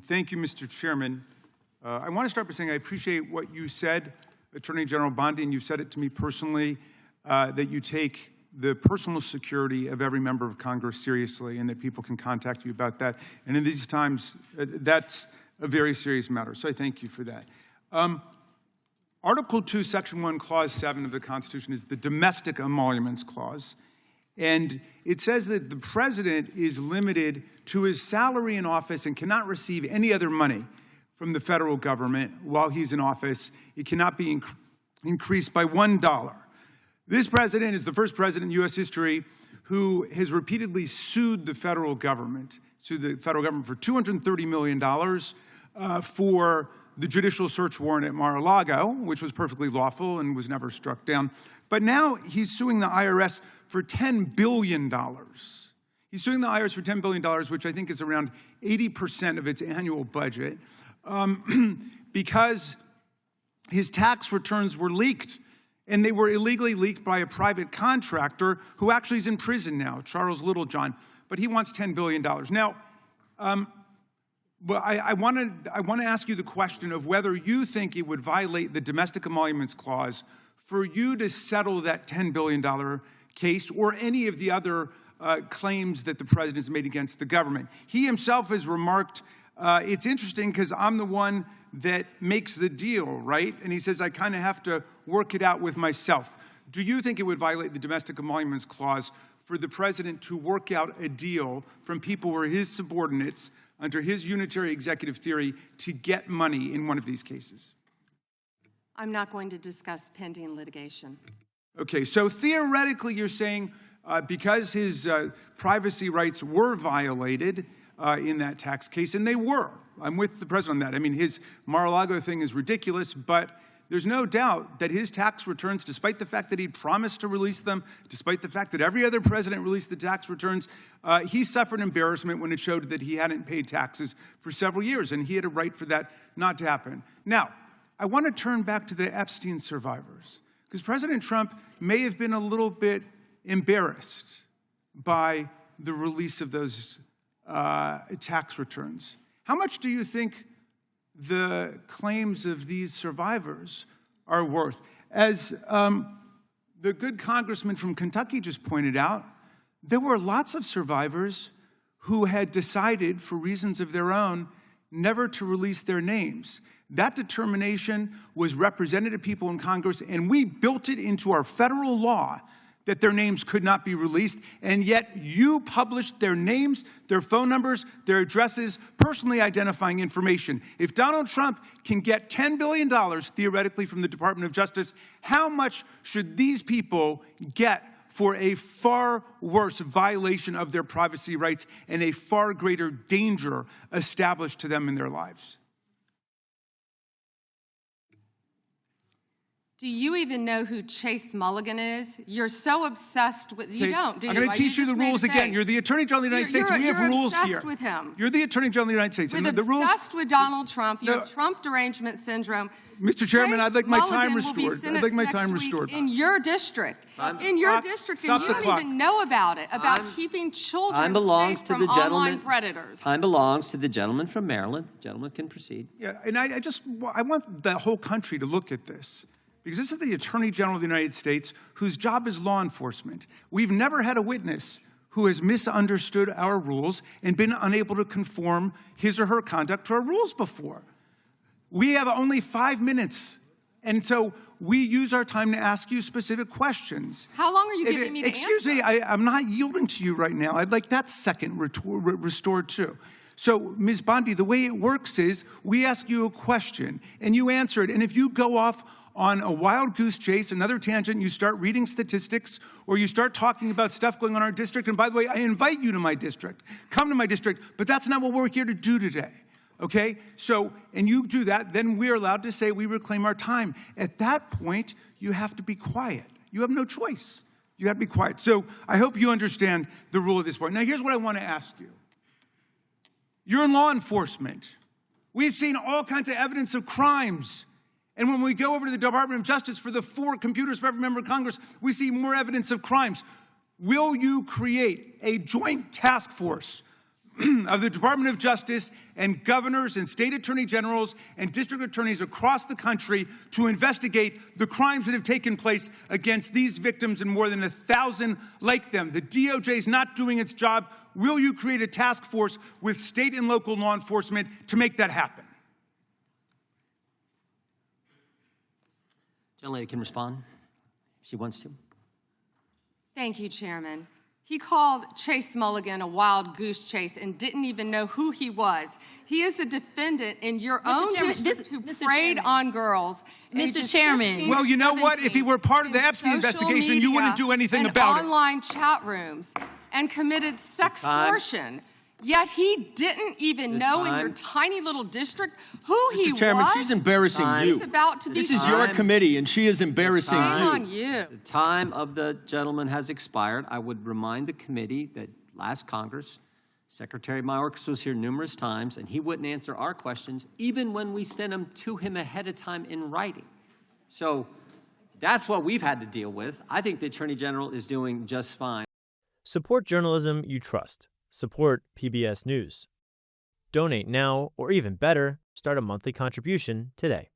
Thank you, Mr. Chairman. I want to start by saying I appreciate what you said, Attorney General Bondi, and you said it to me personally, that you take the personal security of every member of Congress seriously and that people can contact you about that. And in these times, that's a very serious matter. So I thank you for that. Article 2, Section 1, Clause 7 of the Constitution is the Domestic Emoluments Clause. And it says that the president is limited to his salary in office and cannot receive any other money from the federal government while he's in office. It cannot be increased by $1. This president is the first president in U.S. history who has repeatedly sued the federal government for $230 million for the judicial search warrant at Mar-a-Lago, which was perfectly lawful and was never struck down. But now he's suing the IRS for $10 billion. He's suing the IRS for $10 billion, which I think is around 80% of its annual budget, because his tax returns were leaked. And they were illegally leaked by a private contractor who actually is in prison now, Charles Littlejohn. But he wants $10 billion. Now, I want to ask you the question of whether you think it would violate the Domestic Emoluments Clause for you to settle that $10 billion case or any of the other claims that the president has made against the government. He himself has remarked, it's interesting because I'm the one that makes the deal, right? And he says, I kind of have to work it out with myself. Do you think it would violate the Domestic Emoluments Clause for the president to work out a deal from people who are his subordinates under his unitary executive theory to get money in one of these cases? I'm not going to discuss pending litigation. Okay, so theoretically you're saying because his privacy rights were violated in that tax case, and they were. I'm with the president on that. I mean, his Mar-a-Lago thing is ridiculous, but there's no doubt that his tax returns, despite the fact that he promised to release them, despite the fact that every other president released the tax returns, he suffered embarrassment when it showed that he hadn't paid taxes for several years, and he had a right for that not to happen. Now, I want to turn back to the Epstein survivors, because President Trump may have been a little bit embarrassed by the release of those tax returns. How much do you think the claims of these survivors are worth? As the good congressman from Kentucky just pointed out, there were lots of survivors who had decided, for reasons of their own, never to release their names. That determination was represented to people in Congress, and we built it into our federal law that their names could not be released, and yet you published their names, their phone numbers, their addresses, personally identifying information. If Donald Trump can get $10 billion, theoretically, from the Department of Justice, how much should these people get for a far worse violation of their privacy rights and a far greater danger established to them in their lives? Do you even know who Chase Mulligan is? You're so obsessed with, you don't, do you? I'm going to teach you the rules again. You're the Attorney General of the United States. We have rules here. You're obsessed with him. You're the Attorney General of the United States. You're obsessed with Donald Trump. You have Trump derangement syndrome. Mr. Chairman, I'd like my time restored. I'd like my time restored. In your district. In your district, and you don't even know about it, about keeping children safe from online predators. Time belongs to the gentleman from Maryland. The gentleman can proceed. Yeah, and I want the whole country to look at this. Because this is the Attorney General of the United States, whose job is law enforcement. We've never had a witness who has misunderstood our rules and been unable to conform his or her conduct to our rules before. We have only 5 minutes, and so we use our time to ask you specific questions. How long are you giving me to answer? Excuse me, I'm not yielding to you right now. I'd like that second restored too. So, Ms. Bondi, the way it works is we ask you a question, and you answer it, and if you go off on a wild goose chase, another tangent, you start reading statistics, or you start talking about stuff going on in our district. And by the way, I invite you to my district. Come to my district, but that's not what we're here to do today, okay? So, and you do that, then we're allowed to say we reclaim our time. At that point, you have to be quiet. You have no choice. You have to be quiet. So I hope you understand the rule of this part. Now, here's what I want to ask you. You're in law enforcement. We've seen all kinds of evidence of crimes. And when we go over to the Department of Justice for the 4 computers for every member of Congress, we see more evidence of crimes. Will you create a joint task force of the Department of Justice and governors and state attorney generals and district attorneys across the country to investigate the crimes that have taken place against these victims and more than 1,000 like them. The DOJ is not doing its job. Will you create a task force with state and local law enforcement to make that happen? Gentlelady can respond if she wants to. Thank you, Chairman. He called Chase Mulligan a wild goose chase and didn't even know who he was. He is a defendant in your own district who preyed on girls. Mr. Chairman. Well, you know what? If he were part of the Epstein investigation, you wouldn't do anything about it. Online chat rooms and committed sextortion. Yet he didn't even know in your tiny little district who he was. Mr. Chairman, she's embarrassing you. He's about to be This is your committee, and she is embarrassing Shame you. on you. The time of the gentleman has expired. I would remind the committee that last Congress, Secretary Mayorkas was here numerous times, and he wouldn't answer our questions, even when we sent them to him ahead of time in writing. So that's what we've had to deal with. I think the Attorney General is doing just fine. Support journalism you trust. Support PBS News. Donate now, or even better, start a monthly contribution today.